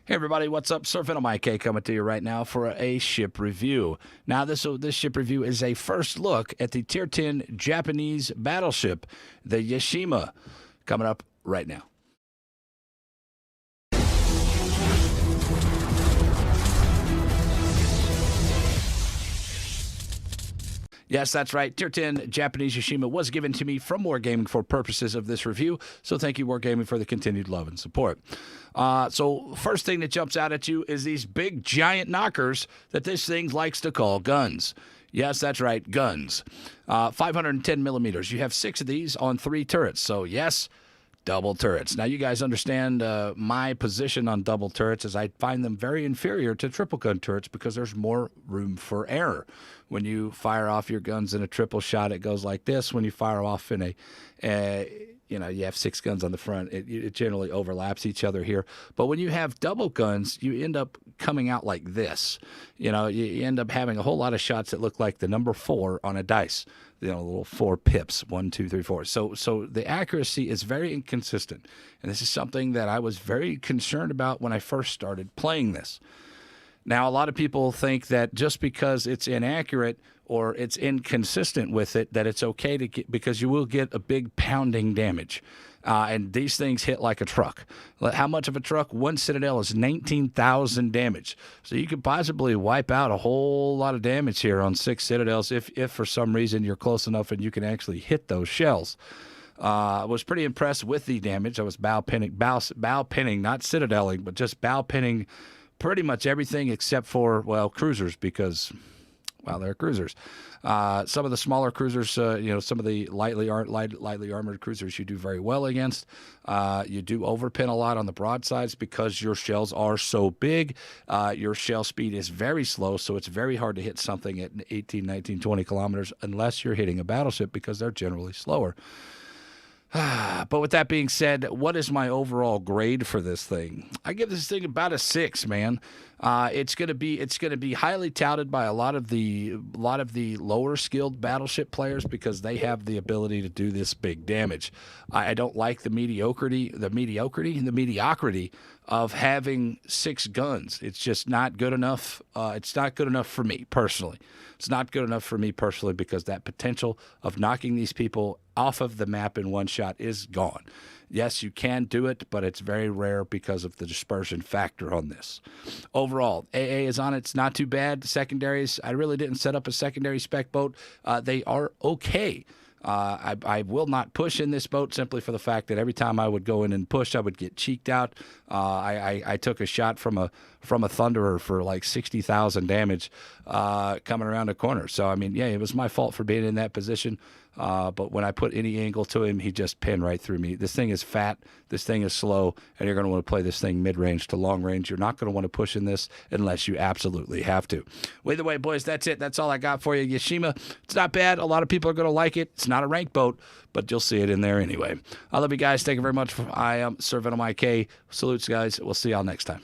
Hey everybody, what's up? Surfing on my K coming to you right now for a ship review. Now this ship review is a first look at the Tier 10 Japanese battleship, the Yashima, coming up right now. Yes, that's right. Tier 10 Japanese Yashima was given to me from Wargaming for purposes of this review. So thank you, Wargaming, for the continued love and support. So first thing that jumps out at you is these big, giant knockers that this thing likes to call guns. Yes, that's right, guns. 510 millimeters. You have 6 of these on 3 turrets. So yes, double turrets. Now, you guys understand my position on double turrets is I find them very inferior to triple gun turrets because there's more room for error. When you fire off your guns in a triple shot, it goes like this. When you fire off in you have 6 guns on the front, it generally overlaps each other here. But when you have double guns, you end up coming out like this. You end up having a whole lot of shots that look like the number 4 on a dice. Little 4 pips, 1, 2, 3, 4. So the accuracy is very inconsistent. And this is something that I was very concerned about when I first started playing this. Now, a lot of people think that just because it's inaccurate or it's inconsistent with it, that it's okay to get, because you will get a big pounding damage. And these things hit like a truck. How much of a truck? One Citadel is 19,000 damage. So you could possibly wipe out a whole lot of damage here on 6 Citadels if for some reason you're close enough and you can actually hit those shells. I was pretty impressed with the damage. I was bow pinning, not citadeling, but just bow pinning pretty much everything except for, well, cruisers, because, well, they're cruisers. Some of the smaller cruisers, some of the lightly armored cruisers you do very well against. You do overpin a lot on the broadsides because your shells are so big. Your shell speed is very slow, so it's very hard to hit something at 18, 19, 20 kilometers unless you're hitting a battleship because they're generally slower. But with that being said, what is my overall grade for this thing? I give this thing about a 6, man. It's gonna be highly touted by a lot of the lower skilled battleship players because they have the ability to do this big damage. I don't like the mediocrity of having 6 guns. It's just not good enough. It's not good enough for me personally. It's not good enough for me personally because that potential of knocking these people off of the map in one shot is gone. Yes, you can do it, but it's very rare because of the dispersion factor on this. Overall, AA is on it. It's not too bad. Secondaries, I really didn't set up a secondary spec boat. They are okay. I will not push in this boat simply for the fact that every time I would go in and push, I would get cheeked out. I took a shot from a Thunderer for like 60,000 damage coming around a corner. So, I mean, yeah, it was my fault for being in that position. But when I put any angle to him, he just pinned right through me. This thing is fat. This thing is slow. And you're going to want to play this thing mid-range to long range. You're not going to want to push in this unless you absolutely have to. Well, either way, boys, that's it. That's all I got for you. Yashima, it's not bad. A lot of people are going to like it. It's not a rank boat, but you'll see it in there anyway. I love you guys. Thank you very much. I am Sir Venom IK. Salutes, guys. We'll see y'all next time.